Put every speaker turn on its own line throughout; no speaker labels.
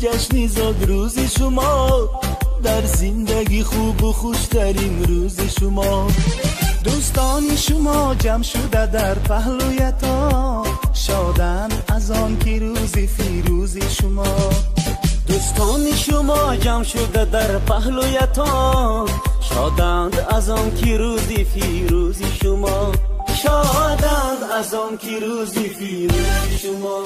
جشن زاد روز شما، در زندگی خوب و خوشترین روز شما. دوستان شما جمع شده در پهلویتان، شادن از آن که روزی فیروزی شما. دوستان شما جمع شده در پهلویتان، شادند از آن که روزی فیروزی شما. شادند از آن که روزی فیروزی شما.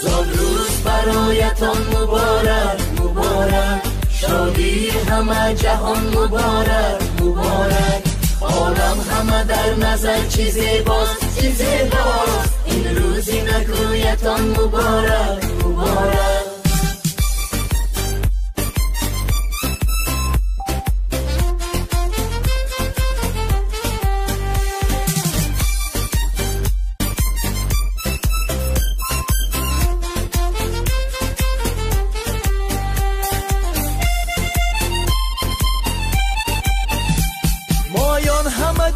زاد روز برایتان مبارک مبارک، شادی همه جهان مبارک مبارک. عالم همه در نظر چی زیباست چی زیباست، این روزی نگویتان مبارک مبارک.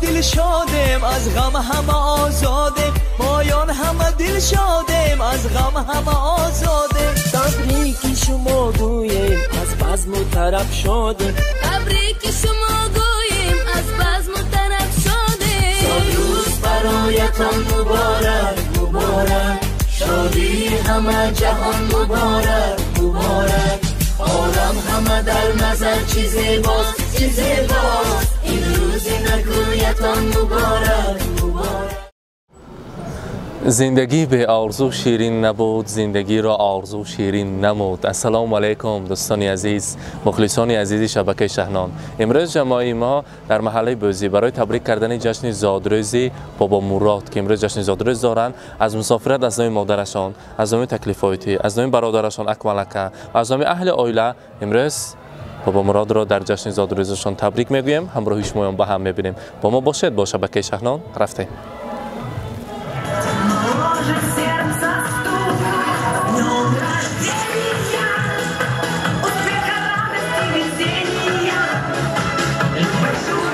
دل شادیم از غم همه آزادیم، مایان همه دل شادیم از غم همه آزادیم. تبریک شما گوییم از بزم و طرب شادیم،
تبریک شما گوییم از بزم و طرب شادیم.
زاد روز برایتان مبارک مبارک، شادی همه جهان مبارک مبارک. عالم همه در نظر چی زیباست چی زیباست، این روزی نگویتان مبارک مبارک.
زندگی به آرزو شیرین نبود، زندگی را آرزو شیرین نمود. السلام علیکم دوستان عزیز، مخلصان عزیز شبکه شهنان. امروز جماعی ما در محله بوزی برای تبریک کردن جشن زادروزی بابا مراد که امروز جشن زادروز دارند، از مسافرت از نام مادرشان، از نام تکلیفاتی، از نام برادرشان اکملکه، از نام اهل عائله امروز بابا مراد را در جشن زادروزشان تبریک میگویم. همراه شما با هم میبینیم. با ما باشید، با شبکه شهنان رفتیم.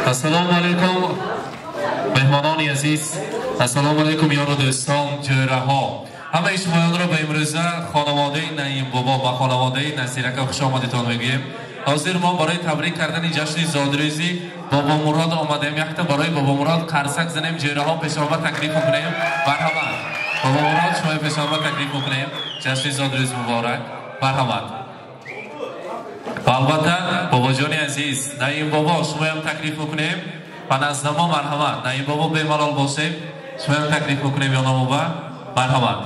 السلام علیکم مهمانان عزیز، السلام علیکم یار و دوستان جوره ها. همه شمایان را به امروزه خانواده نعیم بابا و خانواده نصیرک خوش آمدیدتان میگویم. حاضر ما برای تبریک کردن جشن زادروزی بابا مراد آمدیم. یکتا برای بابا مراد قرصک زنیم، جوره ها پیش‌آمد تکلیف کنیم. مرحبا بابا مراد، شما پیش‌آمد تکلیف کنیم. جشن زادروز مبارک، مرحبا. و البته بابا جان عزیز نعیم بابا شما هم تکلیف میکنیم و نزد ما مرحمت. نعیم بابا به ملال باشیم، شما هم تکلیف میکنیم یا نمو با مرحمت.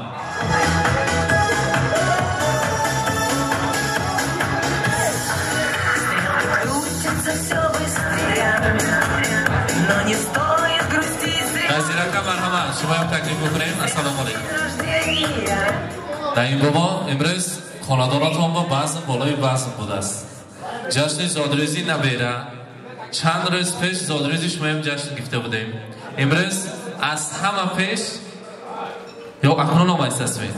نزیرکه مرحمت، شما هم تکلیف میکنیم. السلام علیکم. نعیم بابا امروز خاندانتان با بزم بالای بزم بوده است. جشن زادروزی نبیره، چند روز پیش زادروزی شما هم جشن گفته بودیم. امروز از همه پیش یا اکنون آمایست اسمید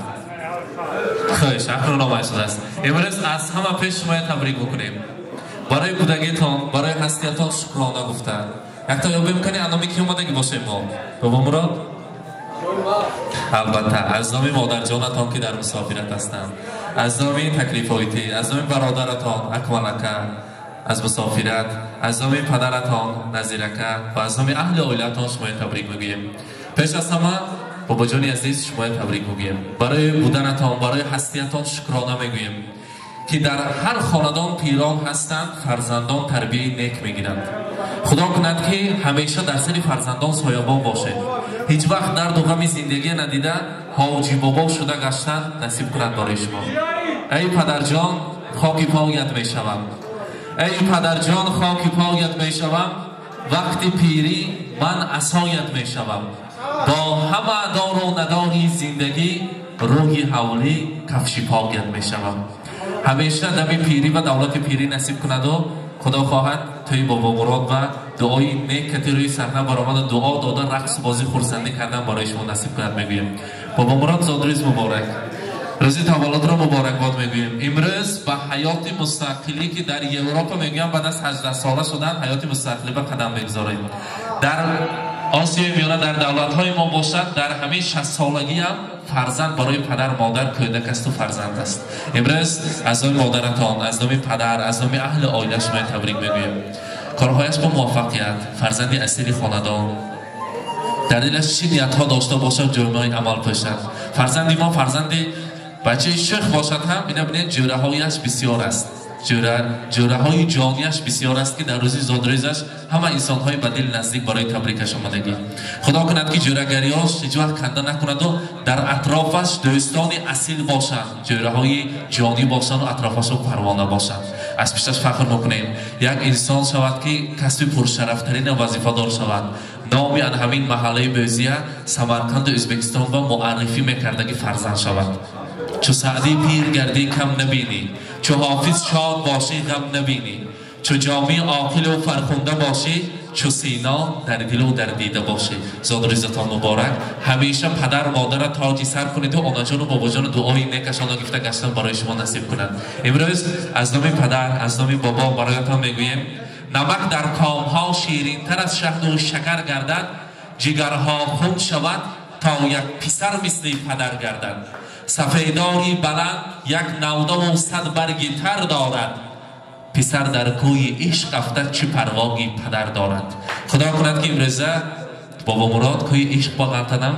خیش اکنون آمایست است. امروز از همه پیش شما تبریک بکنیم. برای بودگیتان، برای هستیتان شکرانه گفتن. یکتا یا بمکنی انامی که اومدگی باشیم ما بابا مراد. البته از نام مادر جانتان که در مسافرت هستند، از نام تکلیفایتی، از نام برادرتان اکملکه از مسافرت، از نام پدرتان نظیرکه و از نام اهل عائلتان شما تبریک میگویم. پیش از همه بابا جان عزیز شما تبریک میگویم. برای بودنتان، برای هستیتان شکرانه میگویم که در هر خاندان پیران هستند، فرزندان تربیت نیک میگیرند. خدا کند که همیشه در سر فرزندان سایبان باشد. هیچ وقت درد و غم زندگی ندیده حاجی بابا شده گشتن نصیب کند برای شما. ای پدر جان خاکی پایت میشوم، ای پدر جان خاکی پایت میشوم، وقتی پیری من عصایت میشوم. با همه دار و نداری زندگی روحی حولی کفشی پایت میشوم. همیشه دمی پیری و دولت پیری نصیب کند و خدا خواهد توی بابا مراد و دعای نیک که روی صحنه برآمد دعا دادن، رقص بازی خرسندی کردن برای شما نصیب کند میگویم. بابا مراد زادروز مبارک، روز تولد را مبارک باد میگویم. امروز به حیات مستقلی که در اروپا میگویم بعد از 18 ساله شدن حیات مستقلی به قدم بگذارید. در آسیا میانه در دولت های ما باشد در همین 60 سالگی هم فرزند برای پدر مادر کودک است و فرزند است. امروز از نام مادرتان، از نام پدر، از نام اهل عائله شما تبریک میگویم. کارهایش با موفقیت، فرزندی اصیل خاندان، در دلش چه نیت‌ها داشته باشد جرمای عمل باشد. فرزندی ما فرزندی بچه شیخ باشد هم اینا ببینید جوره‌هایش بسیار است. جوره‌های جانیش بسیار است که در روزی زادروزش همه انسان‌های بدل نزدیک برای تبریکش آمدگی. خدا کند که جوره‌گریاش هیچ وقت کنده نکند و در اطرافش دوستان اصیل باشند، جوره‌های جانی باشند و اطرافش پروانه باشند. از پیشش فخر می‌کنیم یک انسان شود که کسی پرشرفترین وظیفه‌دار شود. نامی ان همین محله بوزیه سمرقند ازبکستان و معرفی میکردگی فرزند شود. چو سعدی پیر گردی کم نبینی، چو حافظ شاد باشی غم نبینی، چو جامی عاقل و فرخنده باشی، چو سینا در دل و در دیده باشی. زادروزتان مبارک. همیشه پدر مادر تاجی سر کنید و آنا جان و بابا جان دعای نیکشان را گفته گشتن برای شما نصیب کنند. امروز از نام پدر، از نام بابا برایتان میگوییم نمک در کامها شیرین تر از شهد و شکر گردد، جگرها خون شود تا یک پسر مثل پدر گردد. سفیداری بلند یک نوده و صد برگی تر دارد، پسر در کوی عشق رفته چه پرواگی پدر دارد. خدا کند که امروزه بابا مراد کوی عشق با غلطنم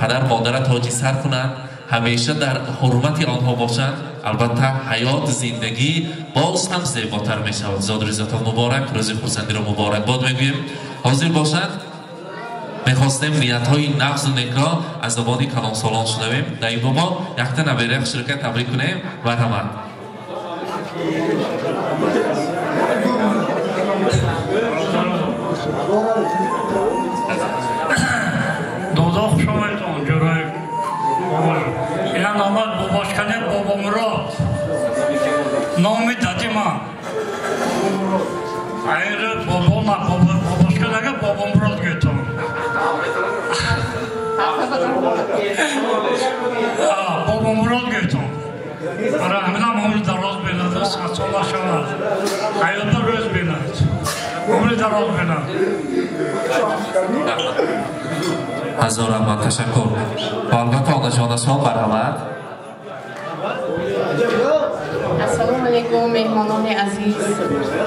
پدر مادر تاجی سر کنند، همیشه در حرمت آنها باشند. البته حیات زندگی باز هم زیباتر می شود. زادروزتان مبارک، روز خرسندی را مبارک باد میگویم. حاضر باشند میخواستیم نیت های نفس و نکا از زبانی کلام سالان شنویم. در این بابا یکتا نبیره شرکت تبریک کنیم. مرحمت.
دودا خوش آمدید جورای اینا نامد باباش کنید بابا مراد نامی دادی من ایر بابا نه باباش کنید بابا مراد گیتم بابا مراد گیتم برای همین هم عمر دراز بیند است سالا شود حیات روز بیند عمر دراز بیند.
هزار رحمت تشکر. و البته آنها جانشان برحمت.
السلام علیکم مهمانان عزیز،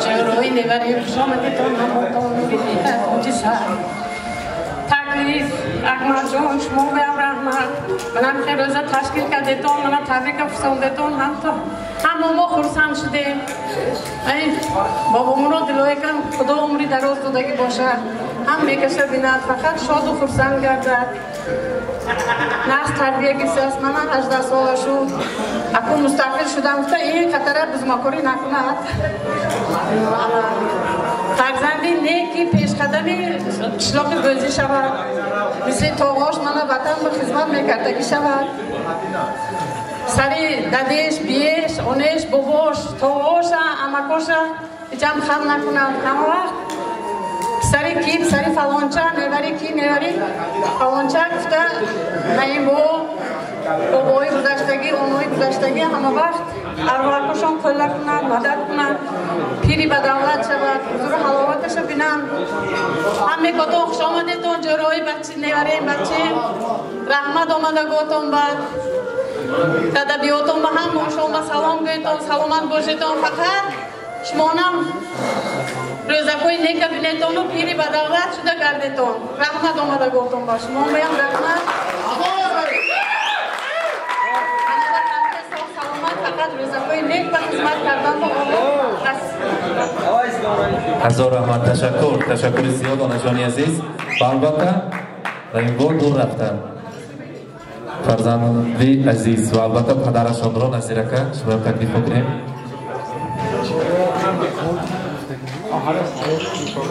جورای نوری خوش آمدیدتان همانتان ببینید موجی سر تکلیف احمد جان شما به رحمت منم خیلی روزه تشکیل کردیتان منم تبریک افساندیتان هم ما خرسند شدیم. بابا مراد دلوی کن خدا عمری دراز دادگی باشد هم میکشه بیند فقط شاد و خرسند گردد. نقص تربیه کسی است. من 18 ساله شد اکنون مستقل شدم گفته این خطره بزماکاری نکند. فرزندی نیکی پیش قدمی شلاق بازی شود مثل تاغاش من وطن به خدمت میکردگی شود. سری ددیش بیش اونش باباش تاغاش امکاش جمع خم نکنم همه وقت سری کیم سری فلانچه نیوری کی نیوری فلانچه گفته نیم بابای گذشتگی اونوی گذشتگی همه وقت ارواحشان کلا کنند مدد کنند پیری به دولت شود حضور حلاوتش بینند. همه کتا خوش آمدیتون جورای بچه نیوری بچه رحمت آمده گوتون بعد تدبیاتون به هم شما سلام گویتون سلامت باشیتون. فقط شمانم روزکوی نیک بینیتون و پیری به دولت شده گردیتون رحمت آمده گفتم باش شما بیم رحمت سلامت فقط روزکوی نیک به خدمت کردن با آقا.
هزار رحمت تشکر زیاد آنها جانی عزیز. و البته در این بار دور رفتن فرزندی عزیز و البته پدرشان را نظیرکه شما تکلیف کنیم.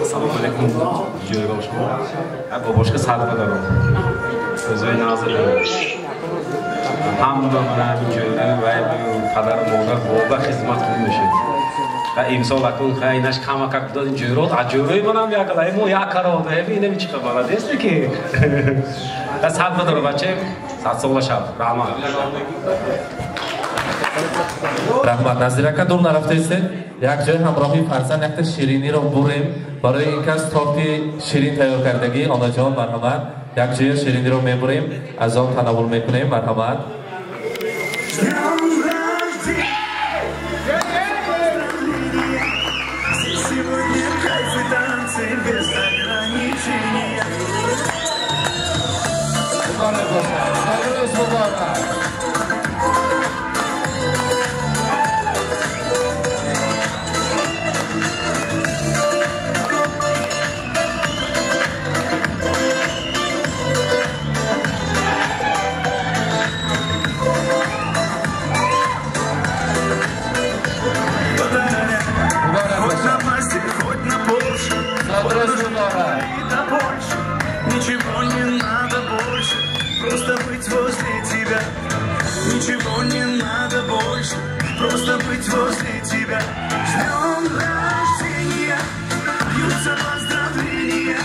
سلام علیکم جوی باش باباش که سلام دارم روزای نازل هم با من همین جوی و پدر مادر بابا خدمت کنیم میشه و امسال اکنون خیلیش کمک دادین جوی از جوی منم یک لایمو یک کار داده ببینم چی خبره است که از حد نداره بچه 7 ساله شب
رحمت نظیرکه دور نرفته است. یک جای همراهی فرزند یک شیرینی را بریم برای اینکه از تارت شیرین تیار کردگی آنها جان مرحمت
یک جای شیرینی رو میبریم از آن تناول میکنیم. مرحمت.
Ничего не надо больше, просто быть возле тебя. Ничего не надо больше, просто быть возле тебя. С днем рождения, бьются поздравления.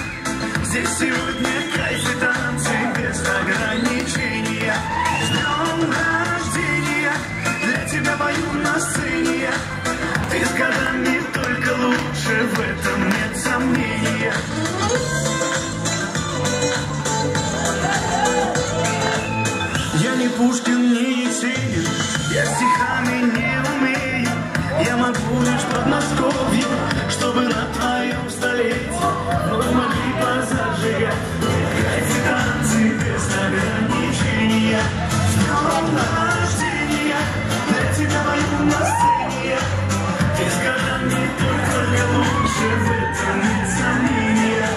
Здесь сегодня кайф и танцы без ограничения. С днем рождения, для тебя пою на сцене. Ты с годами только лучше, в этом нет сомнения. Я не Пушкин, не Есенин, я стихами не умею. Я могу лишь Подмосковье, чтобы на твоем столетии вновь могли позажигать кайф и танцы без ограничения. С днем рождения, для тебя пою на сцене. Ты с годами только лучше, в этом нет сомнения.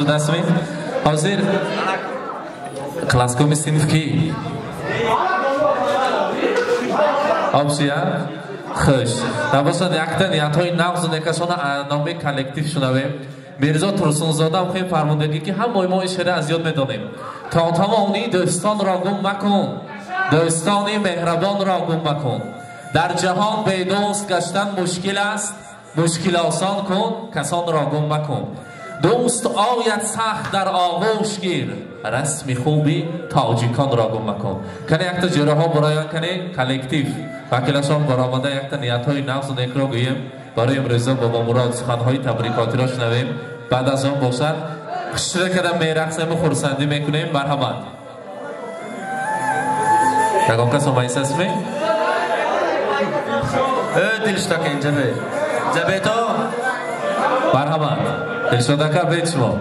دست می حاضر کلاسیکوم سینف کی آبسیا خوش نباشد یکتا نیت‌های نقض و نکشان نام کلکتیو شنویم. میرزا ترسونزاده هم خیلی فرماندگی که هم ما اشاره از یاد میدانیم تا تمامی دوستان را گم مکن، دوستان مهربان را گم مکن. در جهان به دوست گشتن مشکل است، مشکل آسان کن، کسان را گم مکن. دوست آید سخت در آغوش گیر، رسم خوبی تاجیکان را گم مکن. کنه یک تا جره ها برایان کنه کلکتیو وکیلشان برآمده یک تا نیت های نقص و نک را گویم برای امروزه بابا مراد سخنهای تبریکاتی را شنویم. بعد از آن باشد خشره کردن میرقصیم خورسندی میکنیم. مرحمت. یکم کس همایست اسمی؟
دلشتا که اینجا بی جبه تو
مرحمت. دلشتا که بید شما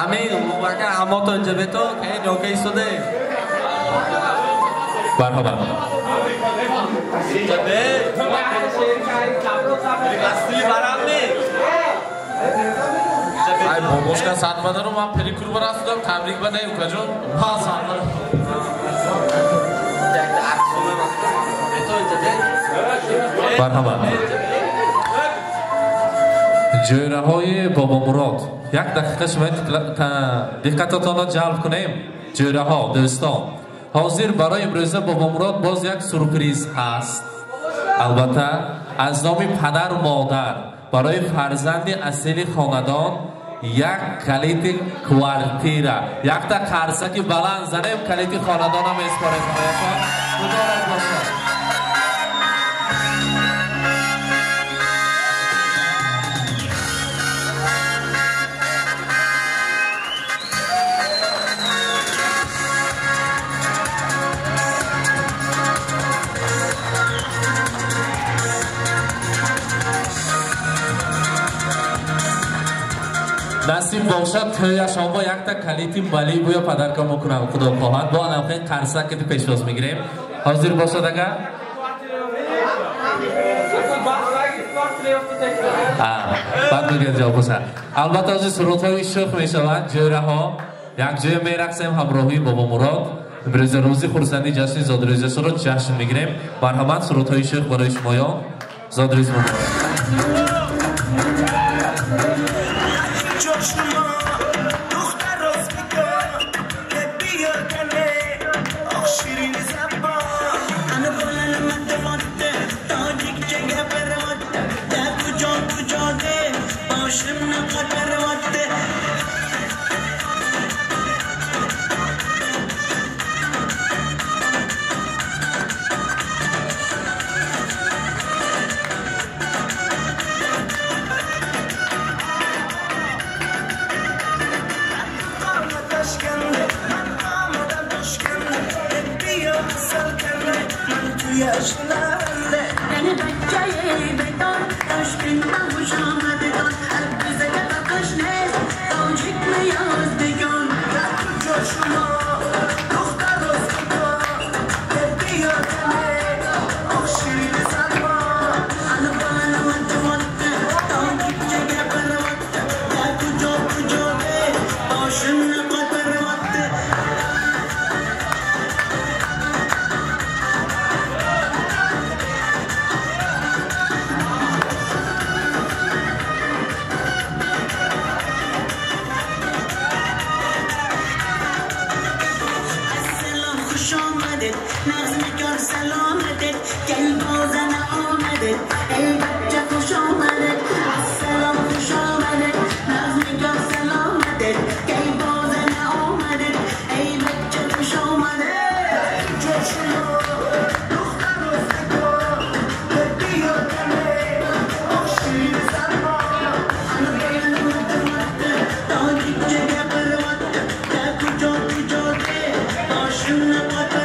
امین وکر اما تو اینجا بی تو که نوکه ایستاده
مرحمت.
جبه بستی برم نی
ای باباشکن سنمده رو من پریکور برست دارم تبریک بده اوکا جون
ها سنمده
مرحبا. جوره های بابا مراد یک دقیقه شما دقتتان را جلب کنیم. جوره ها دوستان حاضر برای امروزه بابا مراد باز یک سورپریز هست. البته از نام پدر و مادر برای فرزند اصلی خاندان یک کلید کوارتیرا یک تا قرصک بلند زنیم کلید خاندان هم اسپاریم خدا را باشد. نصیب باشد که شما یک تا کلیتی مالی بویا پدر کام کنم خدا خواهد با نمخین قرصک که پیشواز میگیریم. حاضر باشد اگر بعد میگه جا باشد. البته از صورت های شخ میشوند جوره ها یک جای میرقصیم همراهی بابا مراد. امروز روزی خورسندی جشن زادروزی رو جشن میگیریم. مرحمت صورت های شخ برای شمایان زادروزی مبارک.
Shimna
بلنده یعنی بچه بدان داشتیم خوش آمده دان هر که قفش نیست تاجیک میاز بگان در کجا شما دختر و سکا که بیادمه آخشیری سرما انا بالا وانت وانت تاجیک جگه بروانت در کجا کجاده آشم نقد بروانت نغز نکار سلامتت گل بازن آمدت ای بچه خوش آمدت السلام خوش آمدت نغز نکار سلامتت گل بازن آمدت ای بچه خوش آمدت جشنو دختر و سکا بیا دمه آخشیر سرما انا بیان مدمت تاجی جگه بروت در کجا کجاده آشون نقدر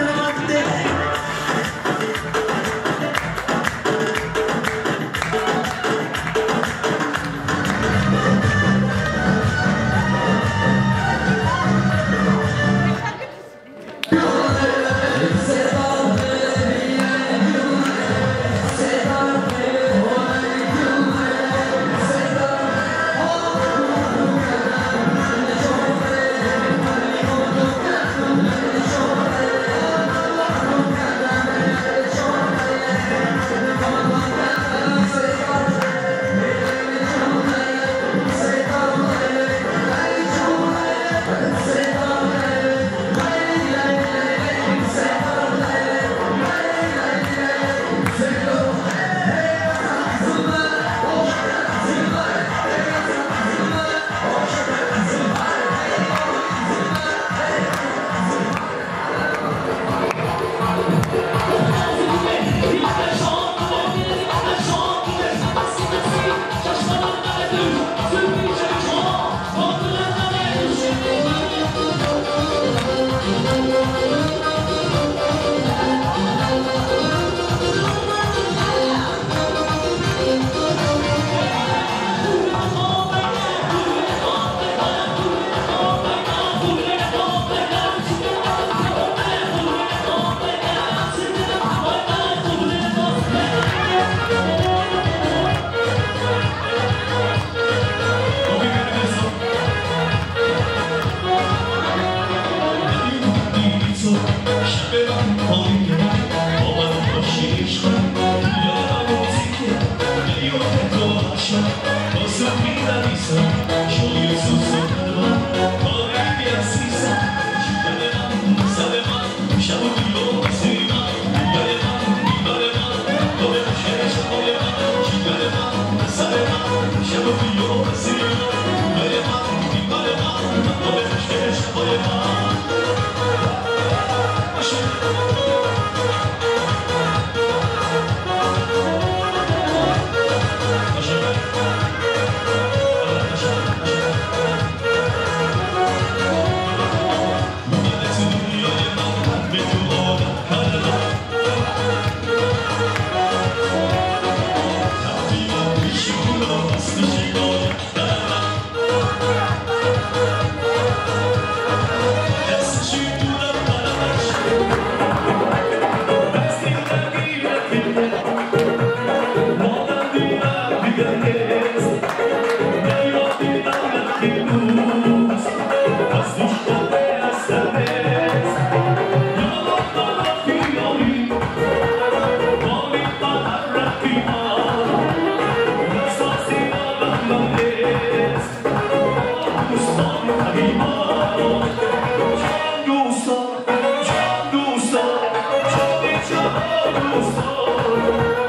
دوستان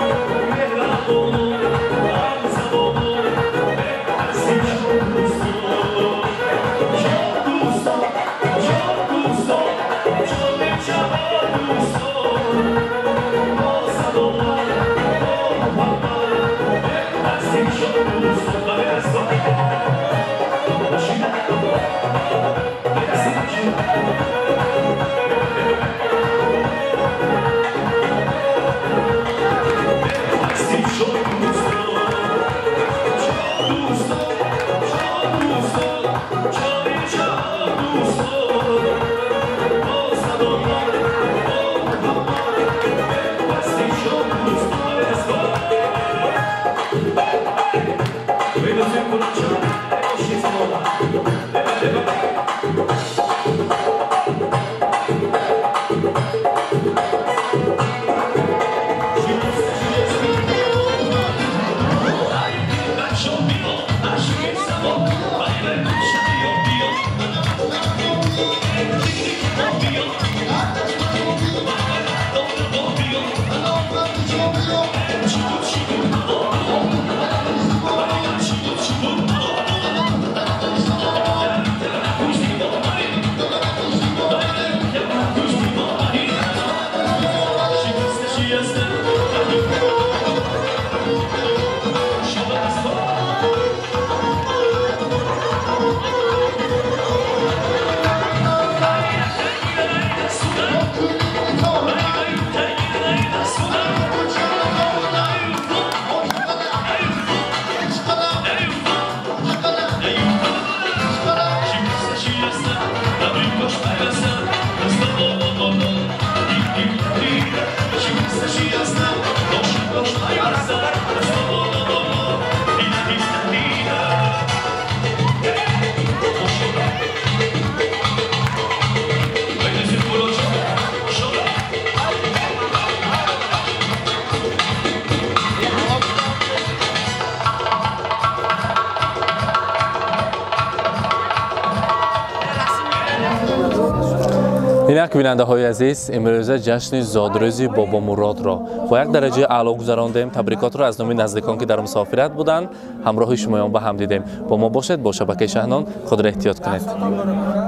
اینک بیننده های عزیز، امروزه جشن زادروزی بابا مراد را با یک درجه اعلی گذراندیم. تبریکات را از نام نزدیکان که در مسافرت بودند همراه شمایان با هم دیدیم. با ما باشید، با شبکه شهنان خود را احتیاط کنید.